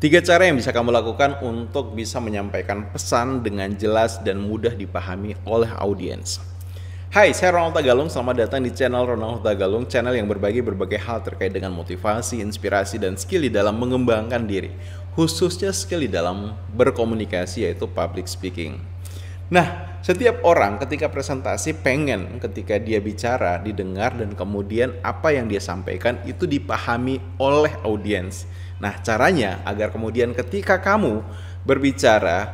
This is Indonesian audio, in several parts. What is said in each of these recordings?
Tiga cara yang bisa kamu lakukan untuk bisa menyampaikan pesan dengan jelas dan mudah dipahami oleh audiens. Hai, saya Ronald Tagalung. Selamat datang di channel Ronald Tagalung, channel yang berbagi berbagai hal terkait dengan motivasi, inspirasi, dan skill di dalam mengembangkan diri. Khususnya skill di dalam berkomunikasi, yaitu public speaking. Nah, setiap orang ketika presentasi pengen ketika dia bicara, didengar, dan kemudian apa yang dia sampaikan itu dipahami oleh audiens. Nah, caranya agar kemudian ketika kamu berbicara,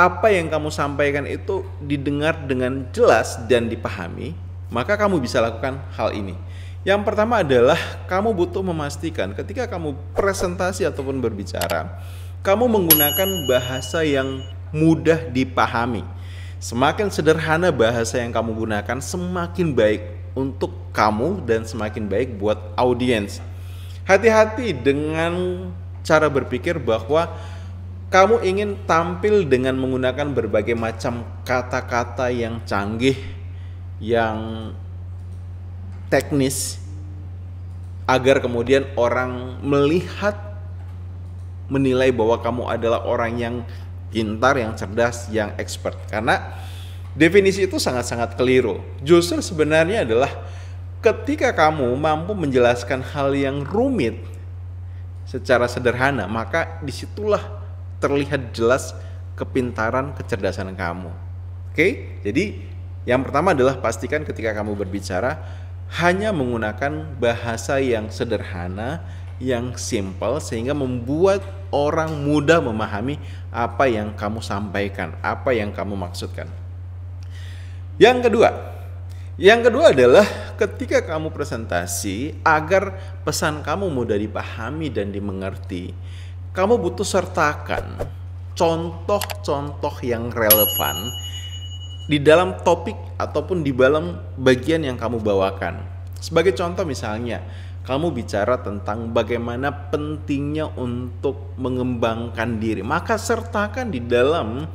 apa yang kamu sampaikan itu didengar dengan jelas dan dipahami, maka kamu bisa lakukan hal ini. Yang pertama adalah kamu butuh memastikan ketika kamu presentasi ataupun berbicara, kamu menggunakan bahasa yang mudah dipahami. Semakin sederhana bahasa yang kamu gunakan, semakin baik untuk kamu dan semakin baik buat audiens. Hati-hati dengan cara berpikir bahwa kamu ingin tampil dengan menggunakan berbagai macam kata-kata yang canggih, yang teknis, agar kemudian orang melihat, menilai bahwa kamu adalah orang yang pintar, yang cerdas, yang expert. Karena definisi itu sangat-sangat keliru. Justru sebenarnya adalah ketika kamu mampu menjelaskan hal yang rumit secara sederhana, maka disitulah terlihat jelas kepintaran, kecerdasan kamu. Oke? Jadi yang pertama adalah pastikan ketika kamu berbicara hanya menggunakan bahasa yang sederhana, yang simple, sehingga membuat orang mudah memahami apa yang kamu sampaikan, apa yang kamu maksudkan. Yang kedua adalah ketika kamu presentasi, agar pesan kamu mudah dipahami dan dimengerti, kamu butuh sertakan contoh-contoh yang relevan di dalam topik ataupun di dalam bagian yang kamu bawakan. Sebagai contoh misalnya, kamu bicara tentang bagaimana pentingnya untuk mengembangkan diri, maka sertakan di dalam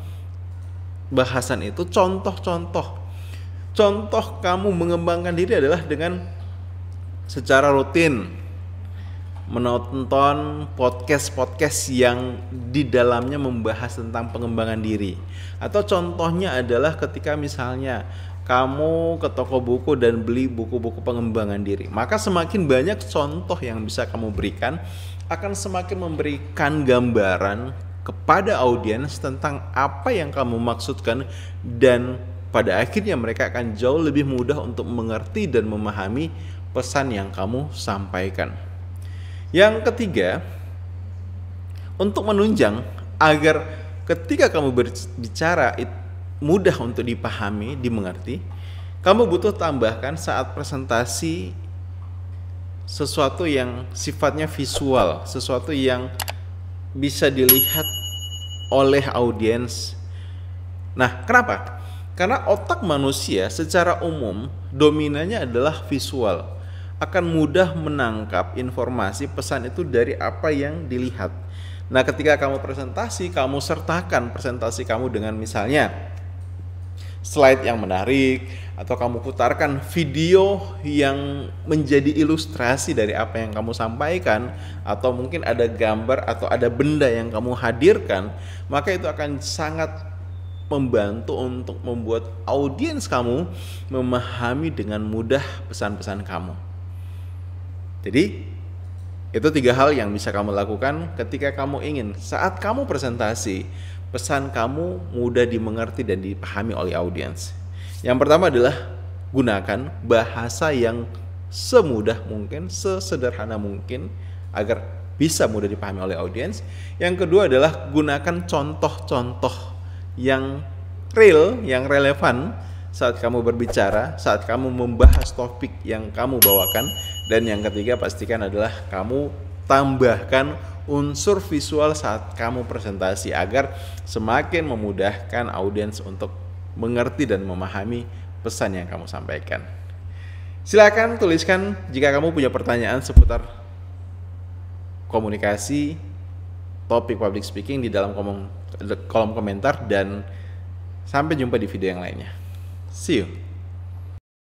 bahasan itu contoh-contoh. Contoh kamu mengembangkan diri adalah dengan secara rutin menonton podcast-podcast yang di dalamnya membahas tentang pengembangan diri. Atau contohnya adalah ketika misalnya kamu ke toko buku dan beli buku-buku pengembangan diri, maka semakin banyak contoh yang bisa kamu berikan akan semakin memberikan gambaran kepada audiens tentang apa yang kamu maksudkan, dan pada akhirnya mereka akan jauh lebih mudah untuk mengerti dan memahami pesan yang kamu sampaikan. Yang ketiga, untuk menunjang agar ketika kamu berbicara mudah untuk dipahami, dimengerti, kamu butuh tambahkan saat presentasi sesuatu yang sifatnya visual, sesuatu yang bisa dilihat oleh audiens. Nah, kenapa? Karena otak manusia secara umum dominannya adalah visual, akan mudah menangkap informasi, pesan itu dari apa yang dilihat. Nah, ketika kamu presentasi, kamu sertakan presentasi kamu dengan misalnya slide yang menarik, atau kamu putarkan video yang menjadi ilustrasi dari apa yang kamu sampaikan, atau mungkin ada gambar atau ada benda yang kamu hadirkan, maka itu akan sangat membantu untuk membuat audiens kamu memahami dengan mudah pesan-pesan kamu. Jadi itu 3 hal yang bisa kamu lakukan ketika kamu ingin saat kamu presentasi pesan kamu mudah dimengerti dan dipahami oleh audiens. Yang pertama adalah gunakan bahasa yang semudah mungkin, sesederhana mungkin agar bisa mudah dipahami oleh audiens. Yang kedua adalah gunakan contoh-contoh yang real, yang relevan saat kamu berbicara, saat kamu membahas topik yang kamu bawakan. Dan yang ketiga, pastikan adalah kamu tambahkan unsur visual saat kamu presentasi agar semakin memudahkan audiens untuk mengerti dan memahami pesan yang kamu sampaikan. Silakan tuliskan jika kamu punya pertanyaan seputar komunikasi, topik public speaking di dalam kolom komentar, dan sampai jumpa di video yang lainnya. See you.